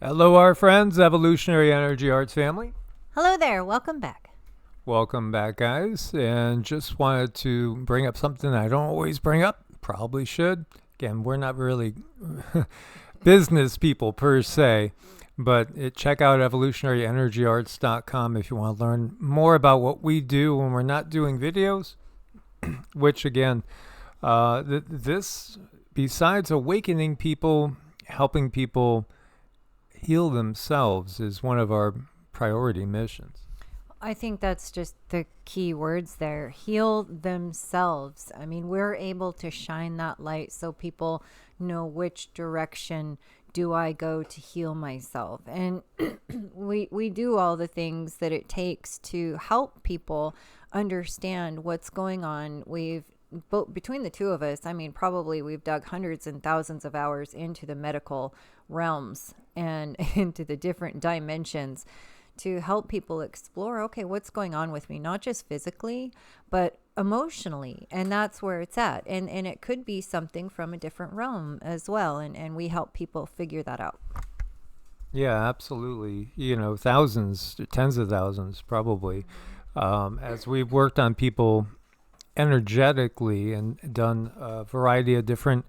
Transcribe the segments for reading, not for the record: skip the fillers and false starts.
Hello, our friends, Evolutionary Energy Arts family. Hello there, welcome back. Welcome back, guys. And just wanted to bring up something I don't always bring up, probably should. Again, we're not really business people per se, but check out evolutionaryenergyarts.com if you want to learn more about what we do when we're not doing videos, which again, this, besides awakening people, helping people heal themselves is one of our priority missions. I think that's just the key words there. Heal themselves. I mean, we're able to shine that light so people know which direction do I go to heal myself. And we do all the things that it takes to help people understand what's going on. Between the two of us, I mean, probably we've dug hundreds and thousands of hours into the medical realms and into the different dimensions to help people explore, okay, what's going on with me, not just physically, but emotionally. And that's where it's at. And it could be something from a different realm as well. And we help people figure that out. Yeah, absolutely. Thousands, tens of thousands, probably. As we've worked on people energetically and done a variety of different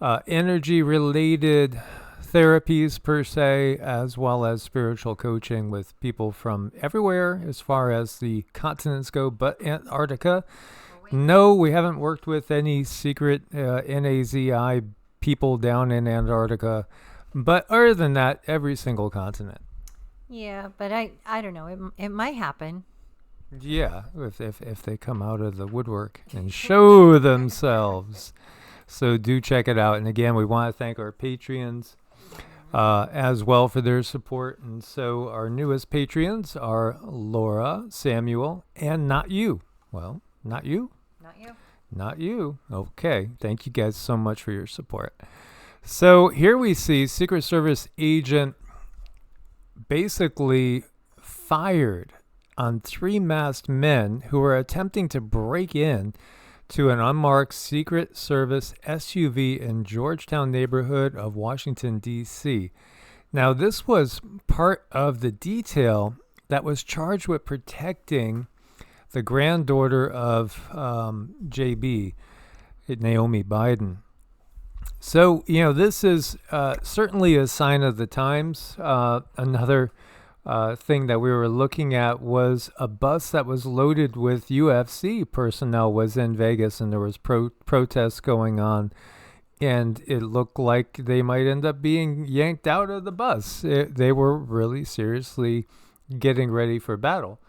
energy-related therapies per se, as well as spiritual coaching with people from everywhere as far as the continents go, but Antarctica. No, we haven't worked with any secret NAZI people down in Antarctica, but other than that, every single continent. Yeah, but I don't know. It might happen. Yeah, if they come out of the woodwork and show themselves. So do check it out. And again, we want to thank our Patreons as well for their support. And so our newest Patreons are Laura, Samuel, and Not You. Well, not you? Not you. Not you. Okay. Thank you guys so much for your support. So here we see Secret Service agent basically fired on 3 masked men who were attempting to break in to an unmarked Secret Service SUV in Georgetown neighborhood of Washington, D.C. Now, this was part of the detail that was charged with protecting the granddaughter of JB, Naomi Biden. So, this is certainly a sign of the times. Another thing that we were looking at was a bus that was loaded with UFC personnel was in Vegas, and there was protests going on, and it looked like they might end up being yanked out of the bus. They were really seriously getting ready for battle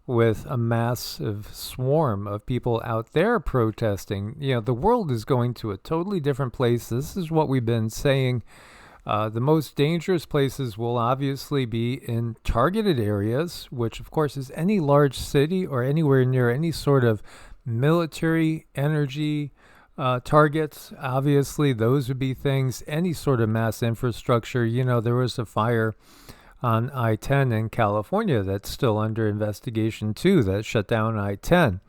with a massive swarm of people out there protesting. The world is going to a totally different place. This is what we've been saying. The most dangerous places will obviously be in targeted areas, which of course is any large city or anywhere near any sort of military energy targets. Obviously, those would be things, any sort of mass infrastructure. There was a fire on I-10 in California that's still under investigation too, that shut down I-10.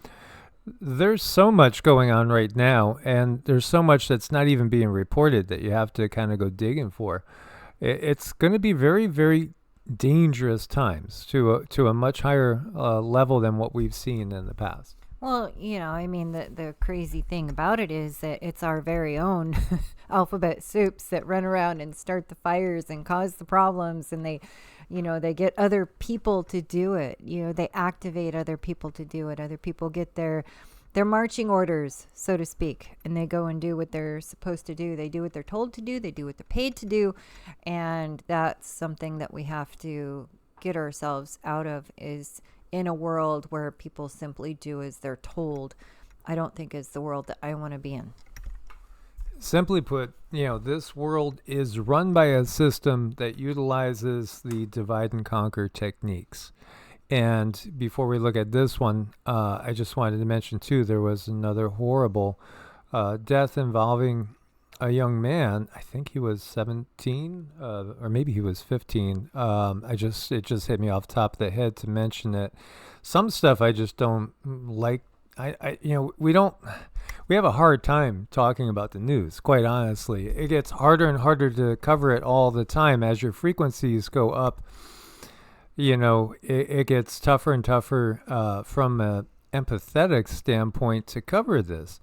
There's so much going on right now, and there's so much that's not even being reported that you have to kind of go digging for. It's going to be very, very dangerous times to a much higher level than what we've seen in the past. Well, I mean, the crazy thing about it is that it's our very own alphabet soups that run around and start the fires and cause the problems, and they get other people to do it. They activate other people to do it. Other people get their marching orders, so to speak, and they go and do what they're supposed to do. They do what they're told to do. They do what they're paid to do. And that's something that we have to get ourselves out of, is in a world where people simply do as they're told. I don't think is the world that I want to be in. Simply put, this world is run by a system that utilizes the divide and conquer techniques. And before we look at this one, I just wanted to mention, too, there was another horrible death involving a young man. I think he was 17, or maybe he was 15. It just hit me off the top of the head to mention it. Some stuff I just don't like we have a hard time talking about the news, quite honestly. It gets harder and harder to cover it all the time as your frequencies go up. It gets tougher and tougher from an empathetic standpoint to cover this.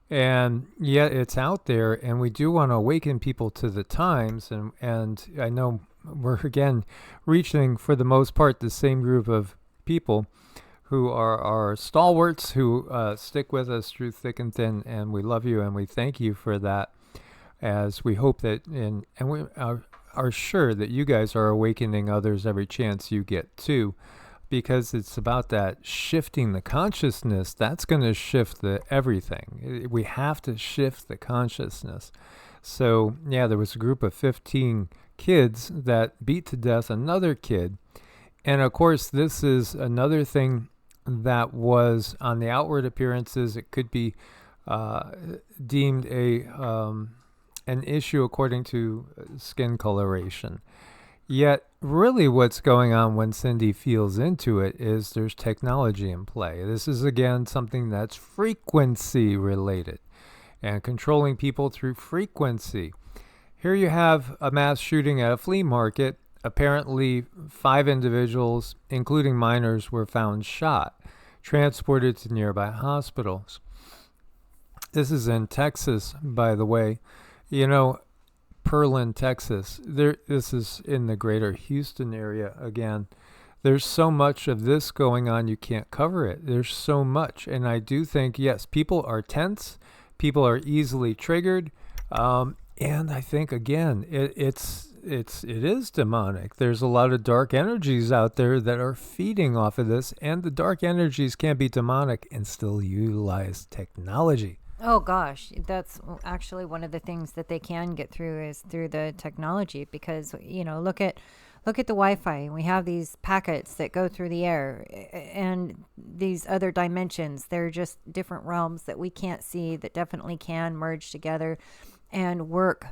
And yet it's out there, and we do want to awaken people to the times. And I know we're, again, reaching, for the most part, the same group of people who are our stalwarts, who stick with us through thick and thin, and we love you, and we thank you for that, as we hope that, and we are sure that you guys are awakening others every chance you get too, because it's about that shifting the consciousness. That's going to shift everything. We have to shift the consciousness. So, yeah, there was a group of 15 kids that beat to death another kid. And, of course, this is another thing that was on the outward appearances. It could be deemed an issue according to skin coloration. Yet, really what's going on when Cindy feels into it is there's technology in play. This is, again, something that's frequency related and controlling people through frequency. Here you have a mass shooting at a flea market. Apparently, 5 individuals, including minors, were found shot, transported to nearby hospitals. This is in Texas, by the way. Pearland, Texas. This is in the greater Houston area again. There's so much of this going on, you can't cover it. There's so much. And I do think, yes, people are tense. People are easily triggered. And I think, again, it is demonic. There's a lot of dark energies out there that are feeding off of this, and the dark energies can be demonic and still utilize technology. Oh gosh, that's actually one of the things that they can get through is through the technology, because look at the Wi-Fi. We have these packets that go through the air, and these other dimensions. They're just different realms that we can't see that definitely can merge together and work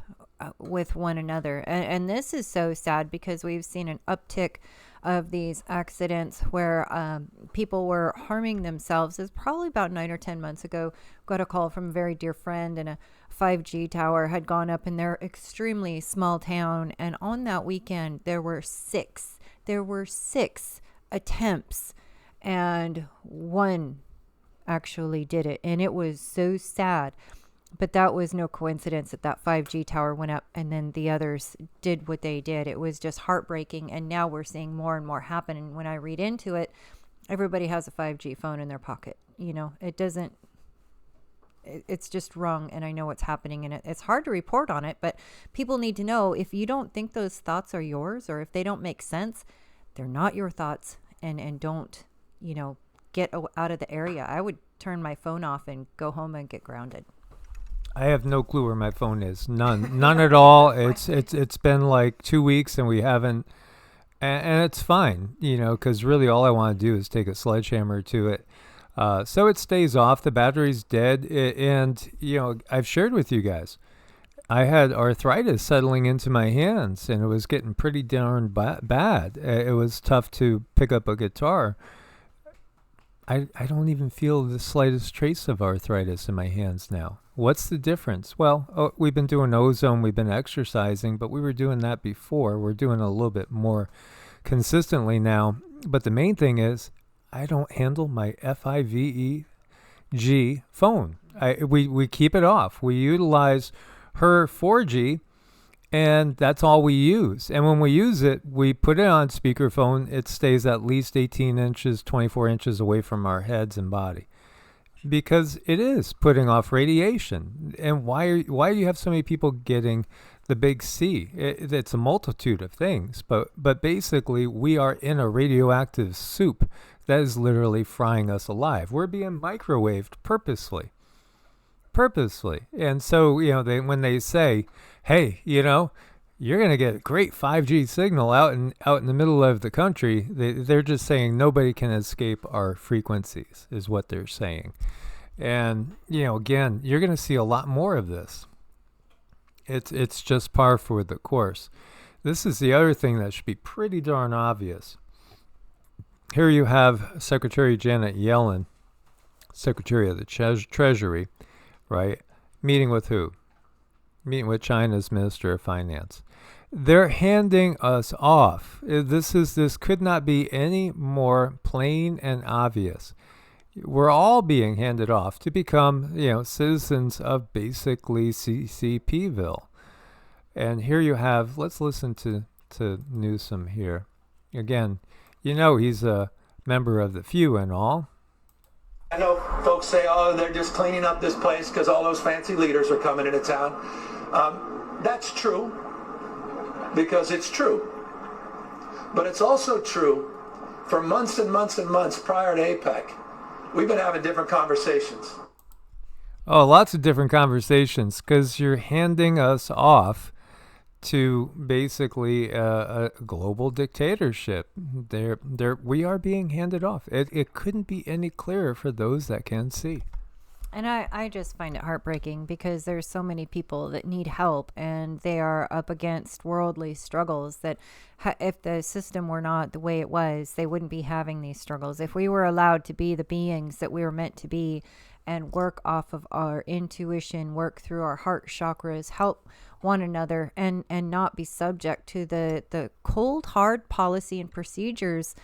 with one another. And this is so sad because we've seen an uptick of these accidents where people were harming themselves. It's probably about 9 or 10 months ago. Got a call from a very dear friend, and a 5G tower had gone up in their extremely small town. And on that weekend, there were six attempts, and one actually did it. And it was so sad. But that was no coincidence that 5G tower went up and then the others did what they did. It was just heartbreaking. And now we're seeing more and more happen. And when I read into it, everybody has a 5G phone in their pocket. It's just wrong. And I know what's happening. And it's hard to report on it. But people need to know, if you don't think those thoughts are yours, or if they don't make sense, they're not your thoughts. And don't, get out of the area. I would turn my phone off and go home and get grounded. I have no clue where my phone is. None at all. It's been like 2 weeks and we haven't, and it's fine, because really all I want to do is take a sledgehammer to it. So it stays off. The battery's dead. And I've shared with you guys, I had arthritis settling into my hands, and it was getting pretty darn bad. It was tough to pick up a guitar. I don't even feel the slightest trace of arthritis in my hands now. What's the difference? Well, we've been doing ozone, we've been exercising, but we were doing that before. We're doing a little bit more consistently now. But the main thing is, I don't handle my FIVEG phone. We keep it off. We utilize her 4G, and that's all we use. And when we use it, we put it on speakerphone. It stays at least 18 inches, 24 inches away from our heads and body, because it is putting off radiation. And why do you have so many people getting the big C? It's a multitude of things, but basically we are in a radioactive soup that is literally frying us alive. We're being microwaved purposely. And so, when they say, hey, you're going to get a great 5G signal out in the middle of the country, they're just saying nobody can escape our frequencies, is what they're saying. And, again, you're going to see a lot more of this. It's just par for the course. This is the other thing that should be pretty darn obvious. Here you have Secretary Janet Yellen Secretary of the Treasury, right? Meeting with who? Meeting with China's Minister of Finance. They're handing us off. This could not be any more plain and obvious. We're all being handed off to become, citizens of basically CCPville. And here you have, let's listen to Newsom here. Again, he's a member of the few and all. I know folks say, oh, they're just cleaning up this place because all those fancy leaders are coming into town. That's true, because it's true. But it's also true for months and months and months prior to APEC. We've been having different conversations. Oh, lots of different conversations, because you're handing us off to basically a global dictatorship. We are being handed off. It couldn't be any clearer for those that can see. And I just find it heartbreaking, because there's so many people that need help, and they are up against worldly struggles that if the system were not the way it was, they wouldn't be having these struggles. If we were allowed to be the beings that we were meant to be and work off of our intuition, work through our heart chakras, help one another, and not be subject to the cold, hard policy and procedures,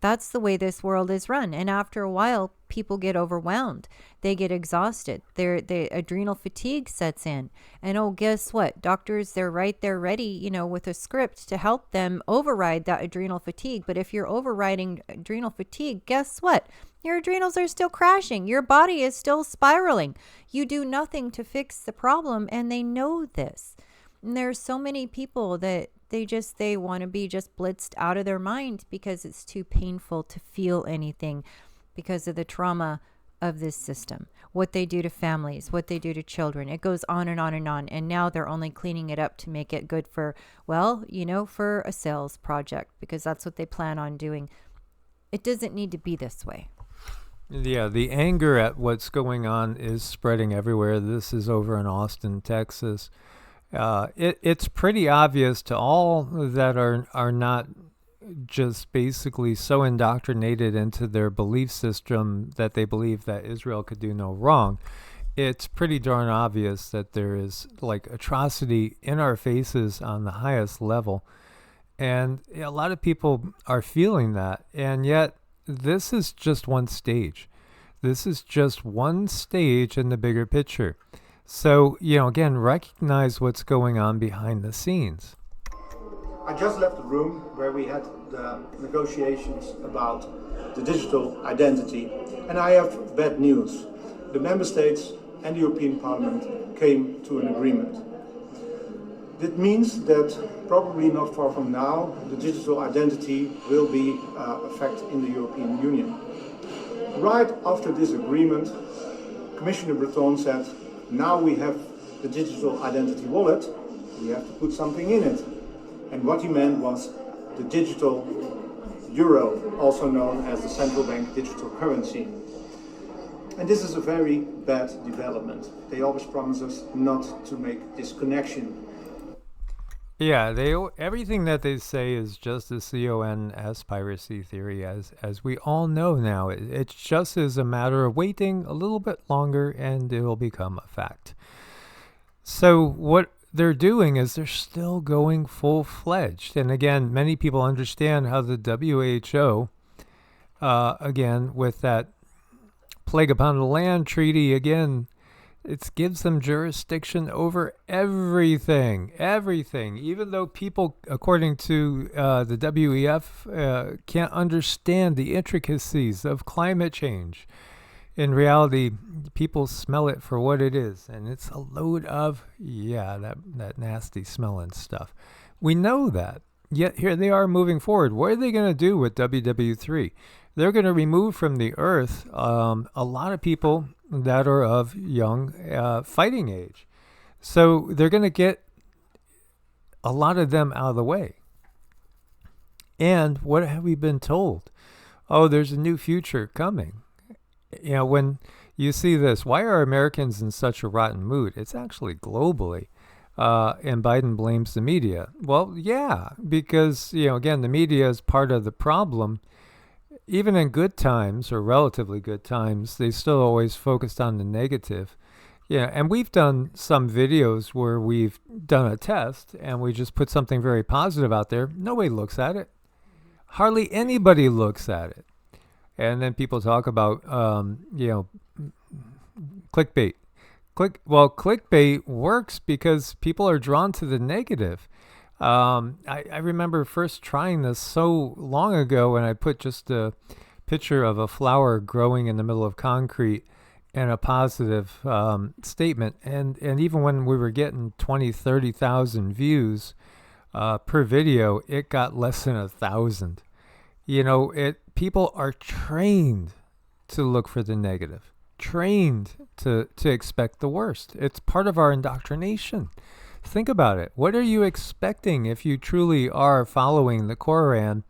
that's the way this world is run. And after a while, people get overwhelmed. They get exhausted. The adrenal fatigue sets in. And guess what? Doctors, they're right there ready, with a script to help them override that adrenal fatigue. But if you're overriding adrenal fatigue, guess what? Your adrenals are still crashing. Your body is still spiraling. You do nothing to fix the problem, and they know this. And there's so many people that they want to be just blitzed out of their mind because it's too painful to feel anything because of the trauma of this system, what they do to families, what they do to children. It goes on and on and on. And now they're only cleaning it up to make it good for, for a sales project, because that's what they plan on doing. It doesn't need to be this way. Yeah, the anger at what's going on is spreading everywhere. This is over in Austin, Texas. It's pretty obvious to all that are not just basically so indoctrinated into their belief system that they believe that Israel could do no wrong. It's pretty darn obvious that there is atrocity in our faces on the highest level. And a lot of people are feeling that. And yet this is just one stage. This is just one stage in the bigger picture. So, again, recognize what's going on behind the scenes. I just left the room where we had the negotiations about the digital identity, and I have bad news. The member states and the European Parliament came to an agreement. That means that probably not far from now, the digital identity will be a fact in the European Union. Right after this agreement, Commissioner Breton said, now we have the digital identity wallet, we have to put something in it. And what he meant was the digital euro, also known as the central bank digital currency. And this is a very bad development. They always promise us not to make this connection. Yeah, everything that they say is just a CONS piracy theory, as we all know now. It just is a matter of waiting a little bit longer and it'll become a fact. So what they're doing is they're still going full-fledged. And again, many people understand how the WHO, again, with that Plague Upon the Land treaty, again, it gives them jurisdiction over everything, even though people, according to the WEF, can't understand the intricacies of climate change. In reality, people smell it for what it is, and it's a load of, that nasty smelling stuff. We know that, yet here they are moving forward. What are they going to do with WW3? They're going to remove from the earth a lot of people that are of young fighting age. So they're going to get a lot of them out of the way. And what have we been told? Oh, there's a new future coming. When you see this, why are Americans in such a rotten mood? It's actually globally. And Biden blames the media. Well, yeah, because, again, the media is part of the problem. even in good times or relatively good times, they still always focused on the negative. Yeah, and we've done some videos where we've done a test and we just put something very positive out there. Nobody looks at it. Hardly anybody looks at it. And then people talk about, clickbait. Clickbait works because people are drawn to the negative. I remember first trying this so long ago when I put just a picture of a flower growing in the middle of concrete and a positive statement. And even when we were getting 20, 30,000 views per video, it got less than 1,000. People are trained to look for the negative, trained to expect the worst. It's part of our indoctrination. Think about it. What are you expecting if you truly are following the Quran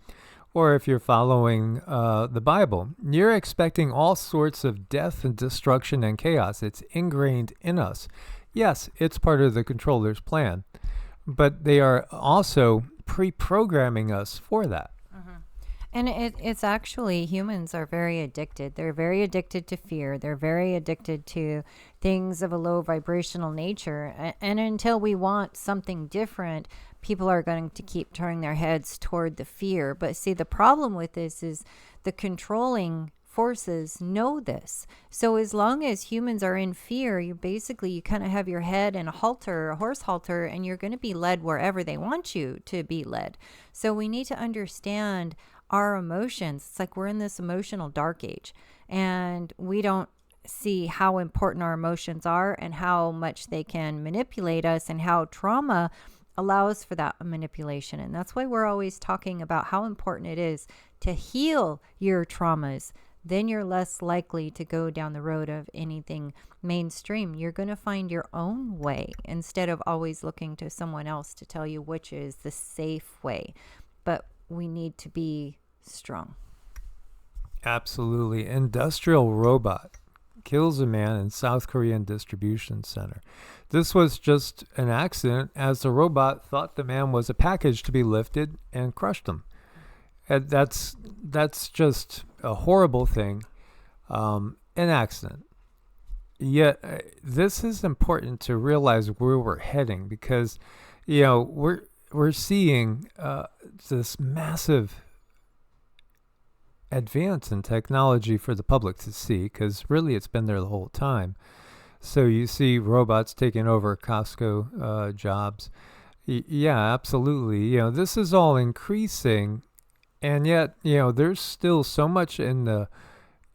or if you're following the Bible? You're expecting all sorts of death and destruction and chaos. It's ingrained in us. Yes, it's part of the controller's plan, but they are also pre-programming us for that. And it's actually, humans are very addicted. They're very addicted to fear. They're very addicted to things of a low vibrational nature. And until we want something different, people are going to keep turning their heads toward the fear. But see, the problem with this is the controlling forces know this. So as long as humans are in fear, you kind of have your head in a halter, a horse halter, and you're going to be led wherever they want you to be led. So we need to understand our emotions. It's like we're in this emotional dark age, and we don't see how important our emotions are and how much they can manipulate us and how trauma allows for that manipulation. And that's why we're always talking about how important it is to heal your traumas. Then you're less likely to go down the road of anything mainstream. You're going to find your own way instead of always looking to someone else to tell you which is the safe way. But we need to be strong. Absolutely. Industrial robot kills a man in South Korean distribution center. This was just an accident, as the robot thought the man was a package to be lifted and crushed him. And that's just a horrible thing, an accident. Yet this is important to realize where we're heading, because we're seeing this massive advance in technology for the public to see, because really it's been there the whole time. So you see robots taking over Costco jobs. Yeah, absolutely. This is all increasing, and yet there's still so much in the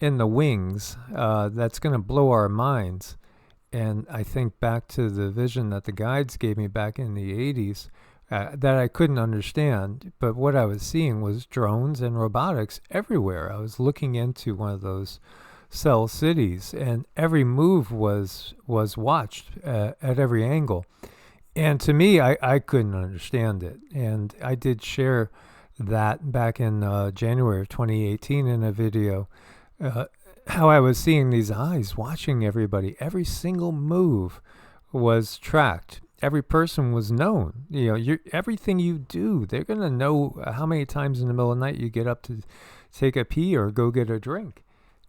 wings that's going to blow our minds. And I think back to the vision that the guides gave me back in the 80s. That I couldn't understand, but what I was seeing was drones and robotics everywhere. I was looking into one of those cell cities, and every move was watched at every angle. And to me, I couldn't understand it. And I did share that back in January of 2018 in a video, how I was seeing these eyes watching everybody. Every single move was tracked. Every person was known. Everything you do, they're going to know how many times in the middle of the night you get up to take a pee or go get a drink.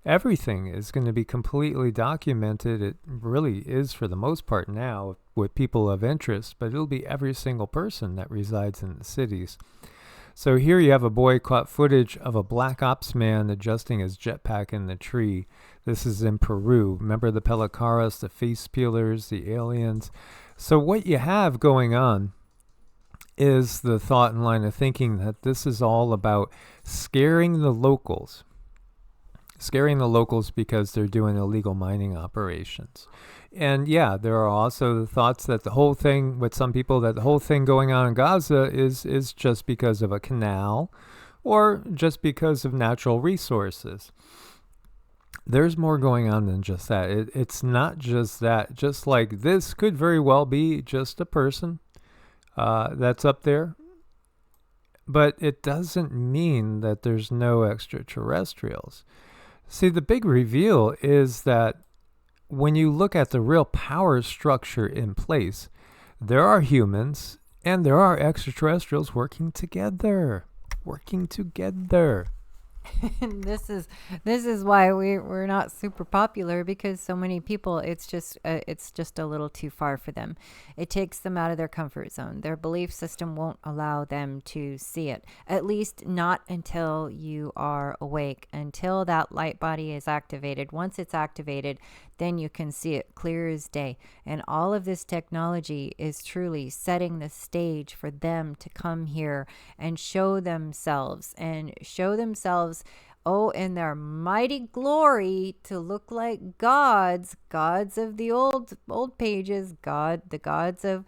Everything is going to be completely documented. It really is, for the most part now, with people of interest, but it'll be every single person that resides in the cities. So here you have a boy caught footage of a black ops man adjusting his jetpack in the tree. This is in Peru. Remember the pelicaras, the face peelers, the aliens? So what you have going on is the thought and line of thinking that this is all about scaring the locals. Scaring the locals because they're doing illegal mining operations. And yeah, there are also the thoughts that the whole thing, with some people, that the whole thing going on in Gaza is just because of a canal or just because of natural resources. There's more going on than just that. It's not just that. Just like this could very well be just a person that's up there. But it doesn't mean that there's no extraterrestrials. See, the big reveal is that when you look at the real power structure in place, there are humans and there are extraterrestrials working together. And this is why we're not super popular, because so many people, it's just a little too far for them. It takes them out of their comfort zone. Their belief system won't allow them to see it, at least not until you are awake, until that light body is activated. Once it's activated, then you can see it clear as day. And all of this technology is truly setting the stage for them to come here and show themselves, oh, in their mighty glory, to look like gods of the old pages, the gods of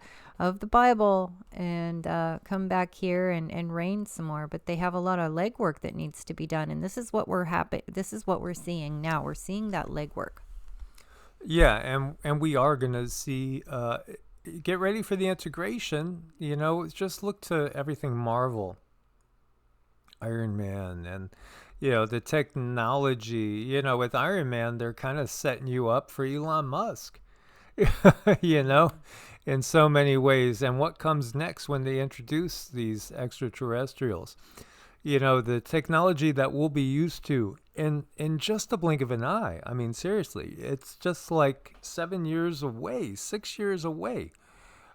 the Bible, and come back here and reign some more. But they have a lot of legwork that needs to be done, and this is what we're seeing now. We're seeing that legwork. Yeah, and we are going to see, get ready for the integration. Just look to everything Marvel, Iron Man, and, the technology. With Iron Man, they're kind of setting you up for Elon Musk, in so many ways. And what comes next when they introduce these extraterrestrials? The technology that we'll be used to in just the blink of an eye. I mean, seriously, it's just like 7 years away, 6 years away.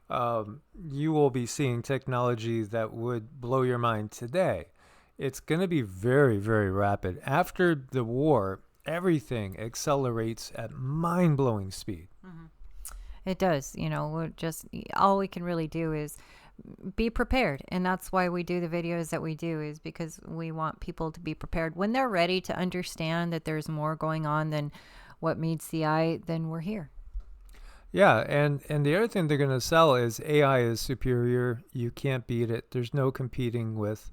You will be seeing technology that would blow your mind today. It's going to be very, very rapid. After the war, everything accelerates at mind-blowing speed. Mm-hmm. It does. We're just, all we can really do is be prepared. And that's why we do the videos that we do, is because we want people to be prepared. When they're ready to understand that there's more going on than what meets the eye, then we're here. Yeah, and the other thing they're going to sell is AI is superior. You can't beat it. There's no competing with,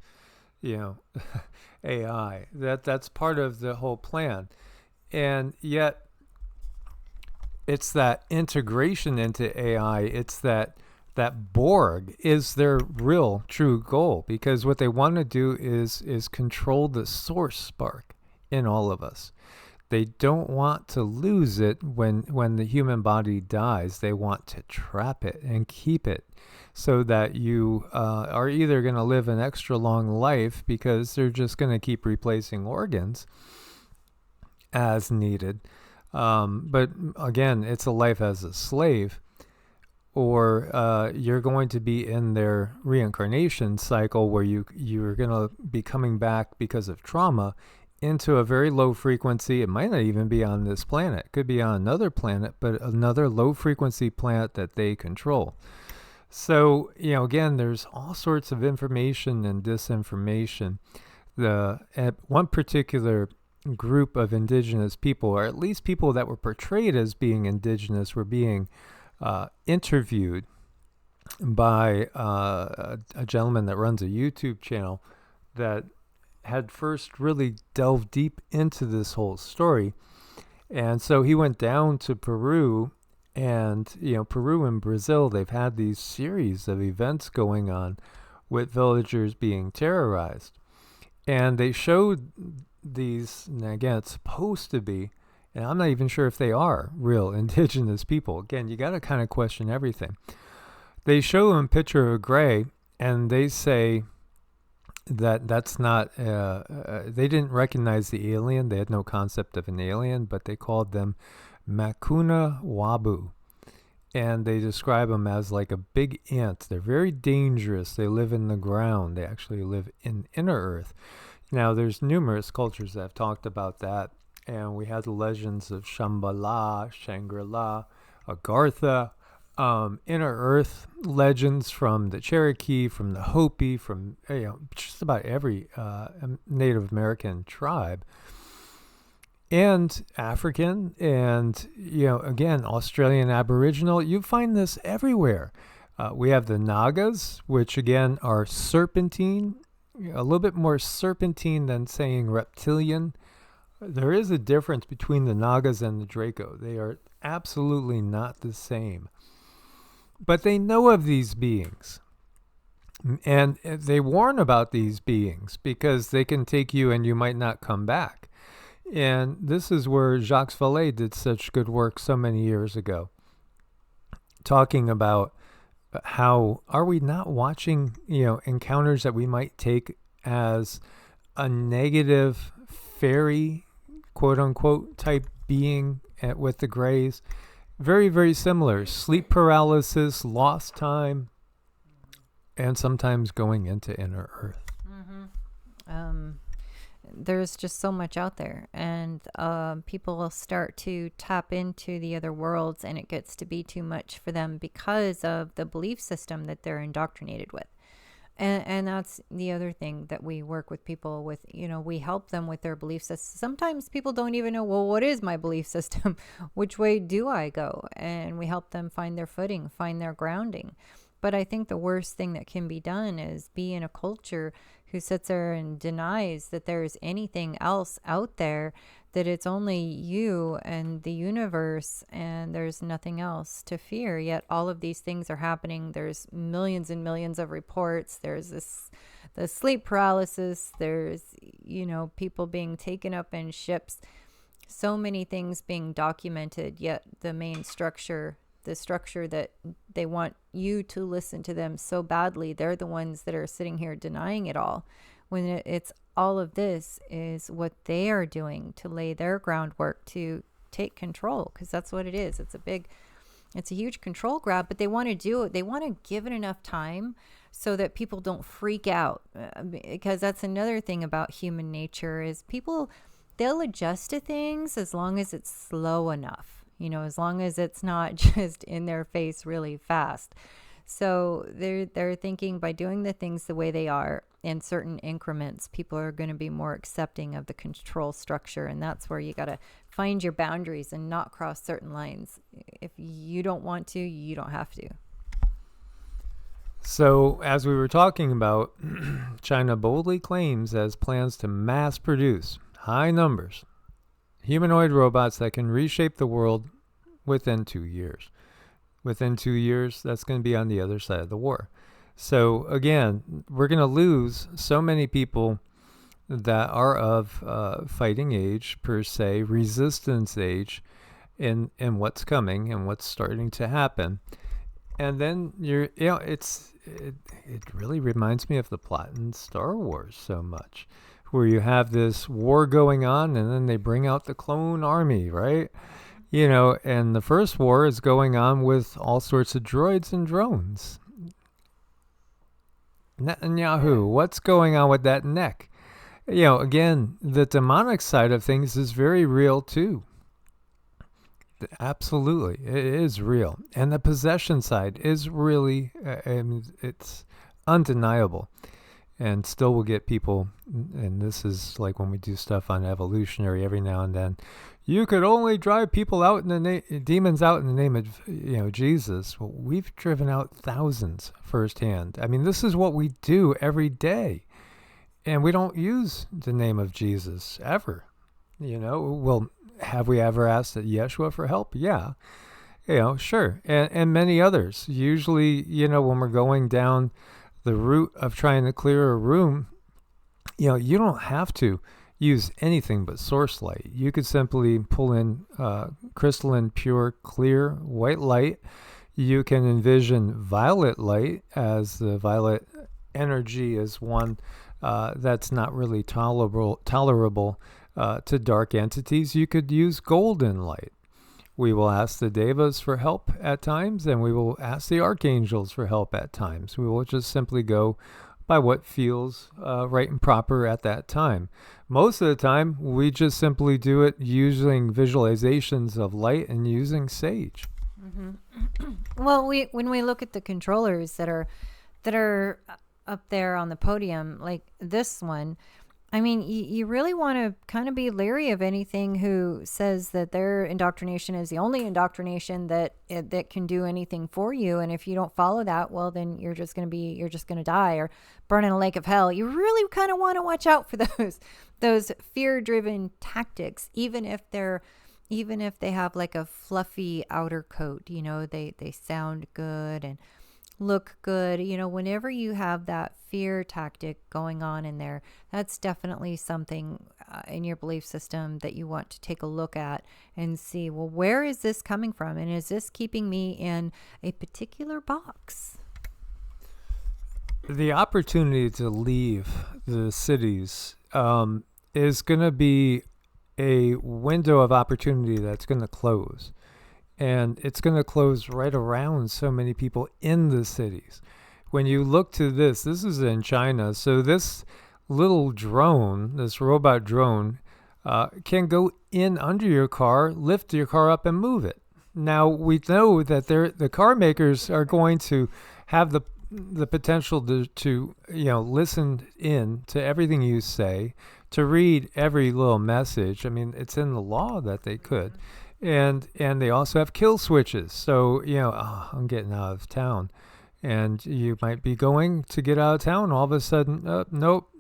AI. That's part of the whole plan. And yet, it's that integration into AI. It's that Borg is their real true goal, because what they want to do is control the source spark in all of us. They don't want to lose it when the human body dies. They want to trap it and keep it, so that you are either going to live an extra long life, because they're just going to keep replacing organs as needed. But again, it's a life as a slave, or you're going to be in their reincarnation cycle, where you're going to be coming back because of trauma into a very low frequency. It might not even be on this planet. It could be on another planet, but another low frequency planet that they control. So, again, there's all sorts of information and disinformation. One particular group of indigenous people, or at least people that were portrayed as being indigenous, were being interviewed by a gentleman that runs a YouTube channel that had first really delved deep into this whole story. And so he went down to Peru, and Peru and Brazil, they've had these series of events going on with villagers being terrorized. And they showed these, and again, it's supposed to be, and I'm not even sure if they are real indigenous people. Again, you got to kind of question everything. They show them a picture of a gray, and they say that's not, they didn't recognize the alien. They had no concept of an alien, but they called them Makuna Wabu. And they describe them as like a big ant. They're very dangerous. They live in the ground. They actually live in inner earth. Now, there's numerous cultures that have talked about that. And we have the legends of Shambhala, Shangri-La, Agartha, inner earth legends from the Cherokee, from the Hopi, from just about every Native American tribe, and African, and again, Australian Aboriginal. You find this everywhere. We have the Nagas, which again are serpentine, a little bit more serpentine than saying reptilian. There is a difference between the Nagas and the Draco. They are absolutely not the same. But they know of these beings. And they warn about these beings because they can take you and you might not come back. And this is where Jacques Vallée did such good work so many years ago, talking about how are we not watching, encounters that we might take as a negative fairy, quote unquote, type being with the Greys. Very, very similar. Sleep paralysis, lost time, and sometimes going into inner earth. There's just so much out there, and people will start to tap into the other worlds, and it gets to be too much for them because of the belief system that they're indoctrinated with. And that's the other thing that we work with people with. We help them with their belief system. Sometimes people don't even know, well, what is my belief system? Which way do I go? And we help them find their footing, find their grounding. But I think the worst thing that can be done is be in a culture who sits there and denies that there's anything else out there, that it's only you and the universe and there's nothing else to fear. Yet all of these things are happening. There's millions and millions of reports. There's the sleep paralysis. There's, people being taken up in ships. So many things being documented, yet the main structure, the structure that they want you to listen to them so badly, they're the ones that are sitting here denying it all, when it's all of this is what they are doing to lay their groundwork to take control, because that's what it is. It's a huge control grab, but they want to do it. They want to give it enough time so that people don't freak out, because that's another thing about human nature is people, they'll adjust to things as long as it's slow enough. As long as it's not just in their face really fast. So they're thinking by doing the things the way they are in certain increments, people are going to be more accepting of the control structure. And that's where you got to find your boundaries and not cross certain lines. If you don't want to, you don't have to. So, as we were talking about, China boldly claims as plans to mass produce high numbers humanoid robots that can reshape the world within 2 years. Within 2 years, that's going to be on the other side of the war. So again, we're going to lose so many people that are of fighting age, per se, resistance age, in what's coming and what's starting to happen. And then it really reminds me of the plot in Star Wars so much, where you have this war going on and then they bring out the clone army, right? And the first war is going on with all sorts of droids and drones. Netanyahu, what's going on with that neck? Again, the demonic side of things is very real too. Absolutely, it is real. And the possession side is really, it's undeniable. And still will get people, and this is like when we do stuff on Evolutionary every now and then, you could only drive people out in the demons out in the name of Jesus. Well, we've driven out thousands firsthand. I mean, this is what we do every day, and we don't use the name of Jesus ever. Well, have we ever asked Yeshua for help? Yeah, sure, and many others. Usually, when we're going down the route of trying to clear a room, you don't have to use anything but source light. You could simply pull in crystalline, pure, clear white light. You can envision violet light, as the violet energy is one that's not really tolerable to dark entities. You could use golden light. We will ask the devas for help at times, and we will ask the archangels for help at times. We will just simply go by what feels right and proper at that time. Most of the time, we just simply do it using visualizations of light and using sage. Mm-hmm. Well, when we look at the controllers that are up there on the podium, like this one, I mean, you really want to kind of be leery of anything who says that their indoctrination is the only indoctrination that can do anything for you. And if you don't follow that, well, then you're just going to die or burn in a lake of hell. You really kind of want to watch out for those fear-driven tactics, even if they have like a fluffy outer coat, they sound good and look good. Whenever you have that fear tactic going on in there, that's definitely something in your belief system that you want to take a look at and see, well, where is this coming from? And is this keeping me in a particular box? The opportunity to leave the cities is going to be a window of opportunity that's going to close. And it's going to close right around so many people in the cities. When you look to this is in China. So this little drone, this robot drone, can go in under your car, lift your car up, and move it. Now, we know that the car makers are going to have the potential to listen in to everything you say, to read every little message. I mean, it's in the law that they could. And they also have kill switches. So, I'm getting out of town. And you might be going to get out of town. All of a sudden, nope,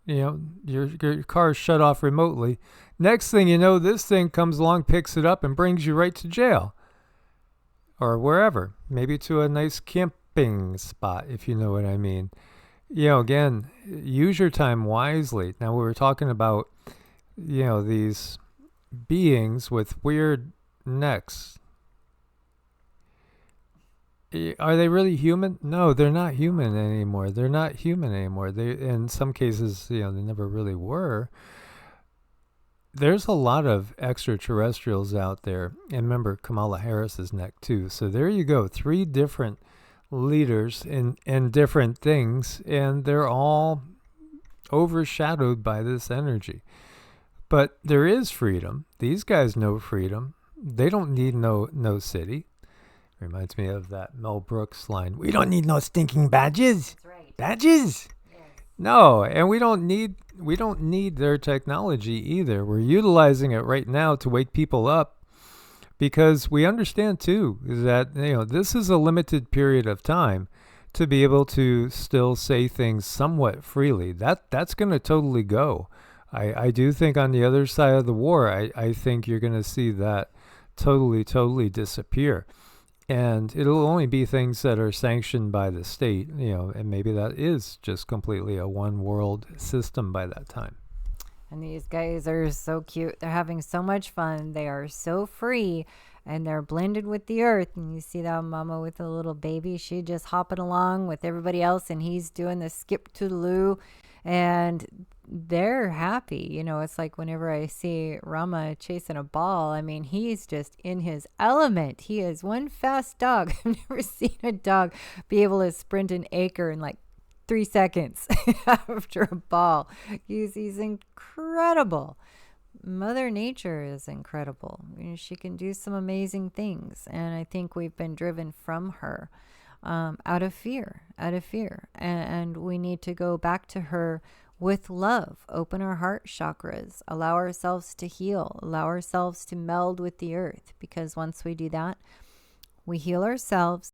your car is shut off remotely. Next thing you know, this thing comes along, picks it up, and brings you right to jail. Or wherever. Maybe to a nice camping spot, if you know what I mean. Again, use your time wisely. Now, we were talking about, these beings with weird necks. Are they really human? No, they're not human anymore. They're not human anymore. They, in some cases, they never really were. There's a lot of extraterrestrials out there. And remember, Kamala Harris's neck too. So there you go. 3 different leaders in different things. And they're all overshadowed by this energy. But there is freedom. These guys know freedom. They don't need no city. Reminds me of that Mel Brooks line. We don't need no stinking badges. That's right. Badges? Yes. No, and we don't need their technology either. We're utilizing it right now to wake people up, because we understand too that this is a limited period of time to be able to still say things somewhat freely. That's going to totally go. I do think on the other side of the war, I think you're going to see that totally disappear. And it'll only be things that are sanctioned by the state, and maybe that is just completely a one world system by that time. And these guys are so cute. They're having so much fun. They are so free, and they're blended with the earth. And you see that mama with the little baby, she just hopping along with everybody else, and he's doing the skip to the loo, and they're happy. It's like whenever I see Rama chasing a ball, I mean, he's just in his element. He is one fast dog. I've never seen a dog be able to sprint an acre in like 3 seconds after a ball. He's incredible. Mother Nature is incredible. She can do some amazing things. And I think we've been driven from her out of fear. And we need to go back to her with love, open our heart chakras, allow ourselves to heal, allow ourselves to meld with the earth. Because once we do that, we heal ourselves.